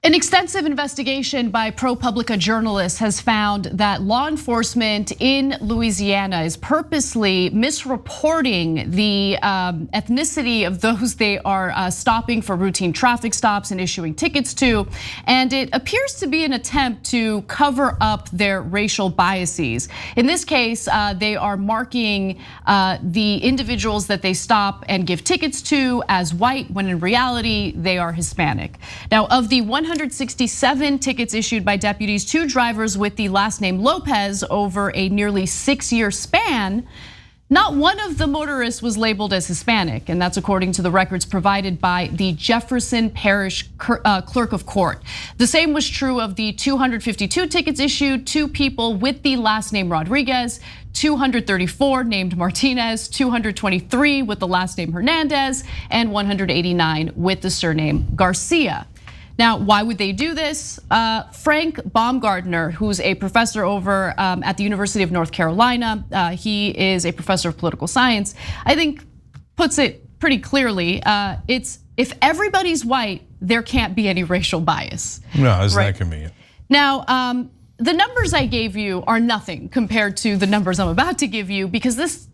An extensive investigation by ProPublica journalists has found that law enforcement in Louisiana is purposely misreporting the ethnicity of those they are stopping for routine traffic stops and issuing tickets to. And it appears to be an attempt to cover up their racial biases. In this case, they are marking the individuals that they stop and give tickets to as white, when in reality, they are Hispanic. Now, of the 167 tickets issued by deputies to drivers with the last name Lopez over a nearly 6-year span, not one of the motorists was labeled as Hispanic, and that's according to the records provided by the Jefferson Parish clerk of court. The same was true of the 252 tickets issued to people with the last name Rodriguez, 234 named Martinez, 223 with the last name Hernandez, and 189 with the surname Garcia. Now, why would they do this? Frank Baumgartner, who's a professor over at the University of North Carolina, he is a professor of political science, I think puts it pretty clearly. It's if everybody's white, there can't be any racial bias. No, isn't that convenient? Now, the numbers I gave you are nothing compared to the numbers I'm about to give you, because this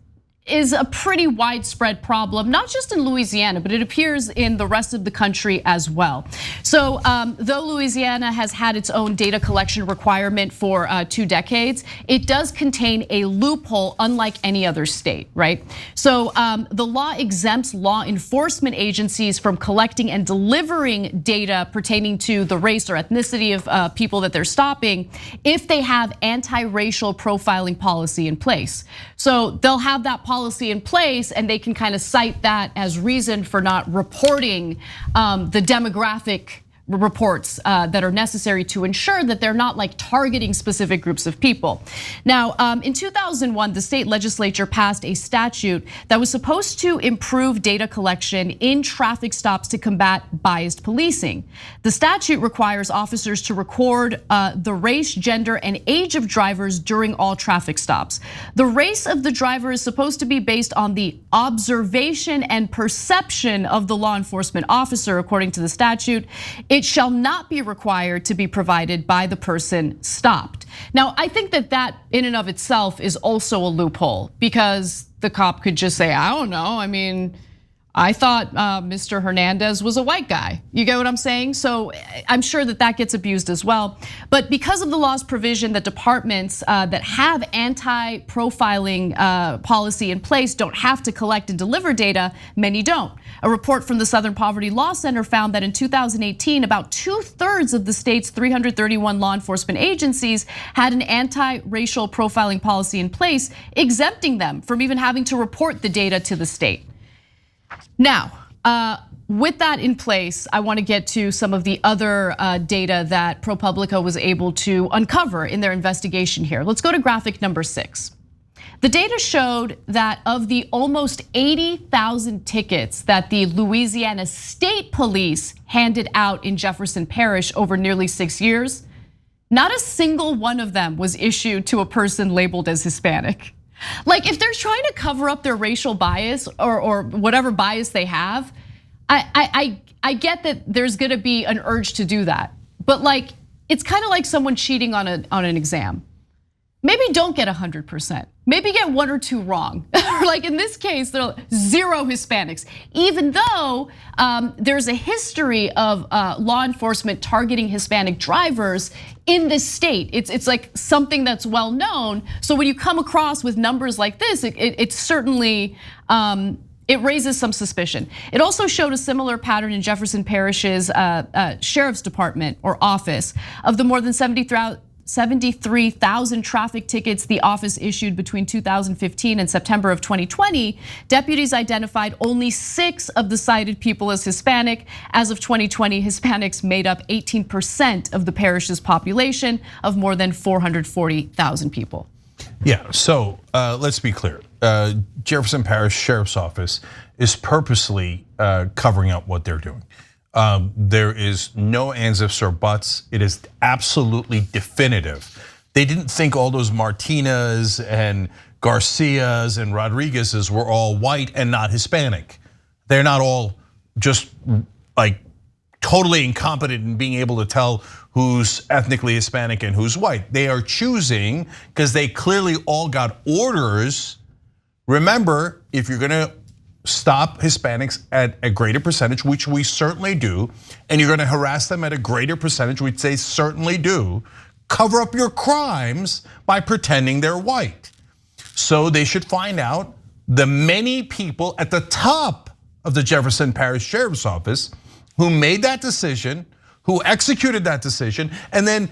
is a pretty widespread problem, not just in Louisiana, but it appears in the rest of the country as well. So though Louisiana has had its own data collection requirement for 2 decades, it does contain a loophole unlike any other state, right? So the law exempts law enforcement agencies from collecting and delivering data pertaining to the race or ethnicity of people that they're stopping if they have anti-racial profiling policy in place. So they'll have that policy in place and they can kind of cite that as reason for not reporting the demographic reports that are necessary to ensure that they're not like targeting specific groups of people. Now, in 2001, the state legislature passed a statute that was supposed to improve data collection in traffic stops to combat biased policing. The statute requires officers to record the race, gender, and age of drivers during all traffic stops. The race of the driver is supposed to be based on the observation and perception of the law enforcement officer, according to the statute. It shall not be required to be provided by the person stopped. Now, I think that in and of itself is also a loophole, because the cop could just say, I don't know, I mean, I thought Mr. Hernandez was a white guy. You get what I'm saying? So I'm sure that gets abused as well. But because of the law's provision that departments that have anti-profiling policy in place don't have to collect and deliver data, many don't. A report from the Southern Poverty Law Center found that in 2018, about 2/3 of the state's 331 law enforcement agencies had an anti-racial profiling policy in place, exempting them from even having to report the data to the state. Now, with that in place, I want to get to some of the other data that ProPublica was able to uncover in their investigation here. Let's go to graphic number 6. The data showed that of the almost 80,000 tickets that the Louisiana State Police handed out in Jefferson Parish over nearly 6 years, not a single one of them was issued to a person labeled as Hispanic. Like, if they're trying to cover up their racial bias or whatever bias they have, I get that there's gonna be an urge to do that. But like, it's kind of like someone cheating on an exam. Maybe don't get 100%. Maybe get 1 or 2 wrong. Like in this case, there are 0 Hispanics. Even though there's a history of law enforcement targeting Hispanic drivers in this state. It's like something that's well known. So when you come across with numbers like this, it certainly, it raises some suspicion. It also showed a similar pattern in Jefferson Parish's Sheriff's Department or office. Of the more than 73,000 traffic tickets the office issued between 2015 and September of 2020, deputies identified only 6 of the cited people as Hispanic. As of 2020, Hispanics made up 18% of the parish's population of more than 440,000 people. Yeah, so let's be clear. Jefferson Parish Sheriff's Office is purposely covering up what they're doing. There is no ands, ifs, or buts. It is absolutely definitive. They didn't think all those Martinez and Garcias and Rodriguez's were all white and not Hispanic. They're not all just like totally incompetent in being able to tell who's ethnically Hispanic and who's white. They are choosing because they clearly all got orders. Remember, if you're gonna stop Hispanics at a greater percentage, which we certainly do, and you're gonna harass them at a greater percentage, which they certainly do, cover up your crimes by pretending they're white. So they should find out the many people at the top of the Jefferson Parish Sheriff's Office who made that decision, who executed that decision, and then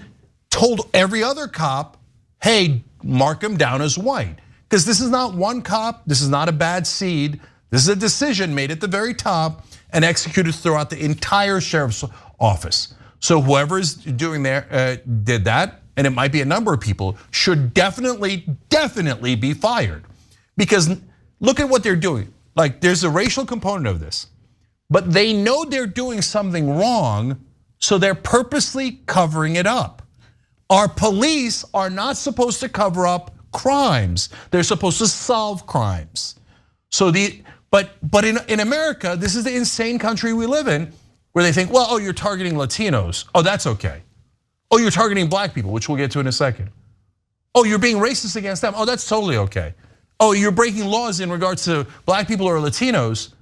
told every other cop, hey, mark him down as white. Because this is not one cop, this is not a bad seed, this is a decision made at the very top and executed throughout the entire sheriff's office. So whoever is doing there did that, and it might be a number of people, should definitely be fired. Because look at what they're doing. Like, there's a racial component of this, but they know they're doing something wrong, so they're purposely covering it up. Our police are not supposed to cover up crimes. They're supposed to solve crimes. So but in America, this is the insane country we live in, where they think, well, oh, you're targeting Latinos. Oh, that's okay. Oh, you're targeting black people, which we'll get to in a second. Oh, you're being racist against them. Oh, that's totally okay. Oh, you're breaking laws in regards to black people or Latinos.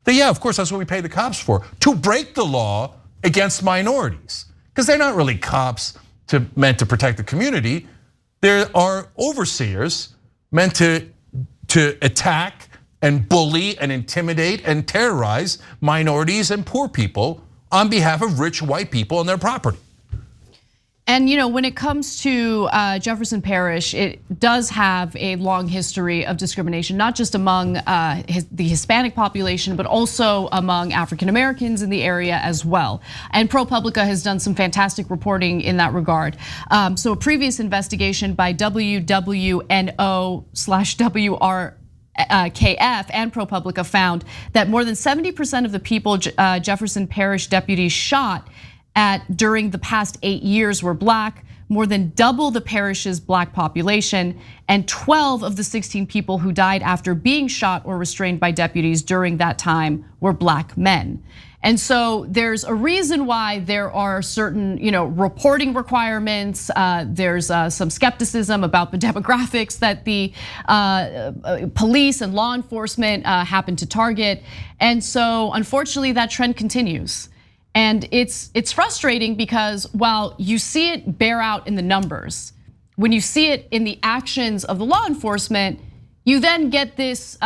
Then yeah, of course, that's what we pay the cops for, to break the law against minorities. Because they're not really cops meant to protect the community. There are overseers meant to attack and bully and intimidate and terrorize minorities and poor people on behalf of rich white people and their property. And when it comes to Jefferson Parish, it does have a long history of discrimination, not just among the Hispanic population, but also among African Americans in the area as well. And ProPublica has done some fantastic reporting in that regard. So a previous investigation by WWNO/WRKF and ProPublica found that more than 70% of the people Jefferson Parish deputies shot during the past 8 years were black, more than double the parish's black population, and 12 of the 16 people who died after being shot or restrained by deputies during that time were black men. And so there's a reason why there are certain, reporting requirements. There's some skepticism about the demographics that the police and law enforcement happen to target. And so unfortunately that trend continues. And it's frustrating because while you see it bear out in the numbers, when you see it in the actions of the law enforcement, you then get this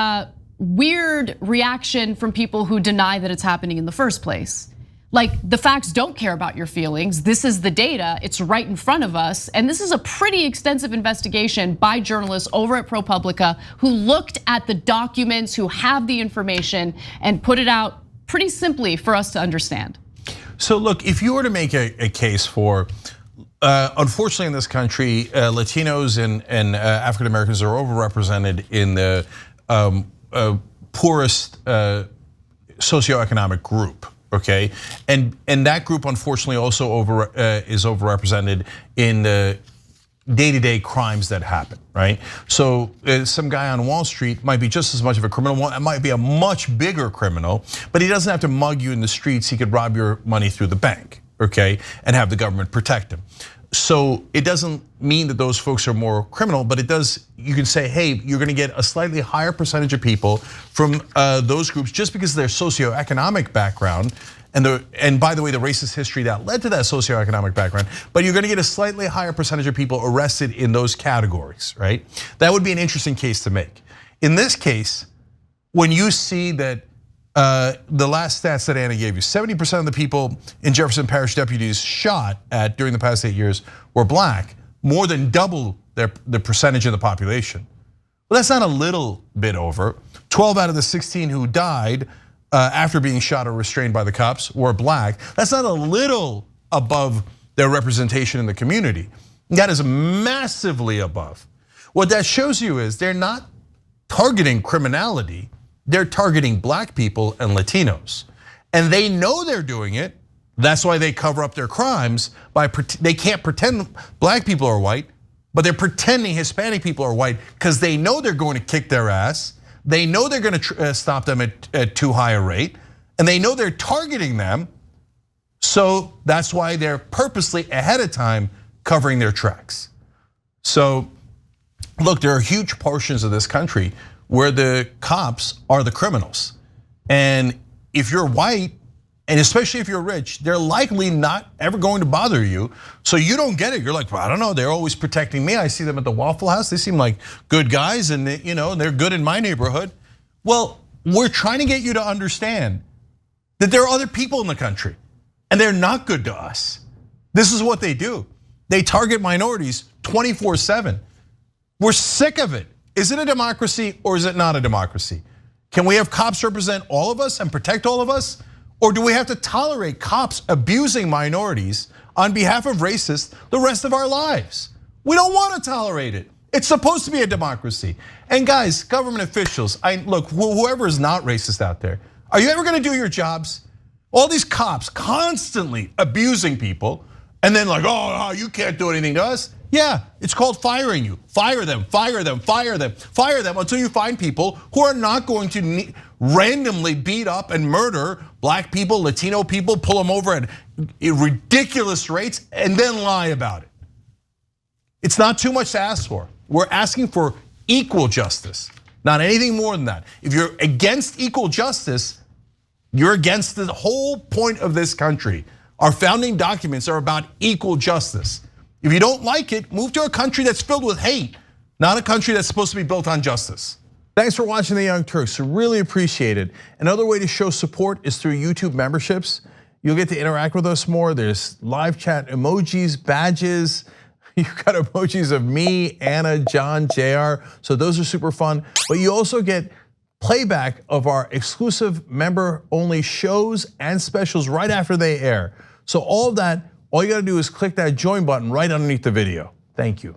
weird reaction from people who deny that it's happening in the first place. Like, the facts don't care about your feelings. This is the data, it's right in front of us. And this is a pretty extensive investigation by journalists over at ProPublica who looked at the documents, who have the information, and put it out pretty simply for us to understand. So look, if you were to make a case for, unfortunately in this country, Latinos and African Americans are overrepresented in the poorest socioeconomic group, okay? And that group unfortunately also is overrepresented in the day-to-day crimes that happen, right? So some guy on Wall Street might be just as much of a criminal, it might be a much bigger criminal, but he doesn't have to mug you in the streets, he could rob your money through the bank, okay? And have the government protect him. So it doesn't mean that those folks are more criminal, but it does, you can say, hey, you're gonna get a slightly higher percentage of people from those groups just because of their socioeconomic background. And by the way, the racist history that led to that socioeconomic background, but you're gonna get a slightly higher percentage of people arrested in those categories, right? That would be an interesting case to make. In this case, when you see that the last stats that Anna gave you, 70% of the people in Jefferson Parish deputies shot at during the past 8 years were black, more than double the percentage of the population. Well, that's not a little bit over. 12 out of the 16 who died after being shot or restrained by the cops were black. That's not a little above their representation in the community. That is massively above. What that shows you is they're not targeting criminality, they're targeting black people and Latinos. And they know they're doing it, that's why they cover up their crimes they can't pretend black people are white, but they're pretending Hispanic people are white because they know they're going to kick their ass. They know they're going to stop them at too high a rate, and they know they're targeting them So that's why they're purposely ahead of time covering their tracks. So look, there are huge portions of this country where the cops are the criminals. And if you're white, and especially if you're rich, they're likely not ever going to bother you. So you don't get it. You're like, well, I don't know, they're always protecting me. I see them at the Waffle House. They seem like good guys and they're good in my neighborhood. Well, we're trying to get you to understand that there are other people in the country and they're not good to us. This is what they do. They target minorities 24/7. We're sick of it. Is it a democracy or is it not a democracy? Can we have cops represent all of us and protect all of us? Or do we have to tolerate cops abusing minorities on behalf of racists the rest of our lives? We don't want to tolerate it. It's supposed to be a democracy. And guys, government officials, look, whoever is not racist out there, are you ever going to do your jobs? All these cops constantly abusing people and then like, oh, you can't do anything to us. Yeah, it's called firing you. Fire them, fire them, fire them, fire them until you find people who are not going to randomly beat up and murder black people, Latino people, pull them over at ridiculous rates and then lie about it. It's not too much to ask for. We're asking for equal justice, not anything more than that. If you're against equal justice, you're against the whole point of this country. Our founding documents are about equal justice. If you don't like it, move to a country that's filled with hate, not a country that's supposed to be built on justice. Thanks for watching The Young Turks, really appreciate it. Another way to show support is through YouTube memberships. You'll get to interact with us more. There's live chat emojis, badges. You've got emojis of me, Anna, John, JR, so those are super fun. But you also get playback of our exclusive member-only shows and specials right after they air. So all of that, all you gotta do is click that join button right underneath the video. Thank you.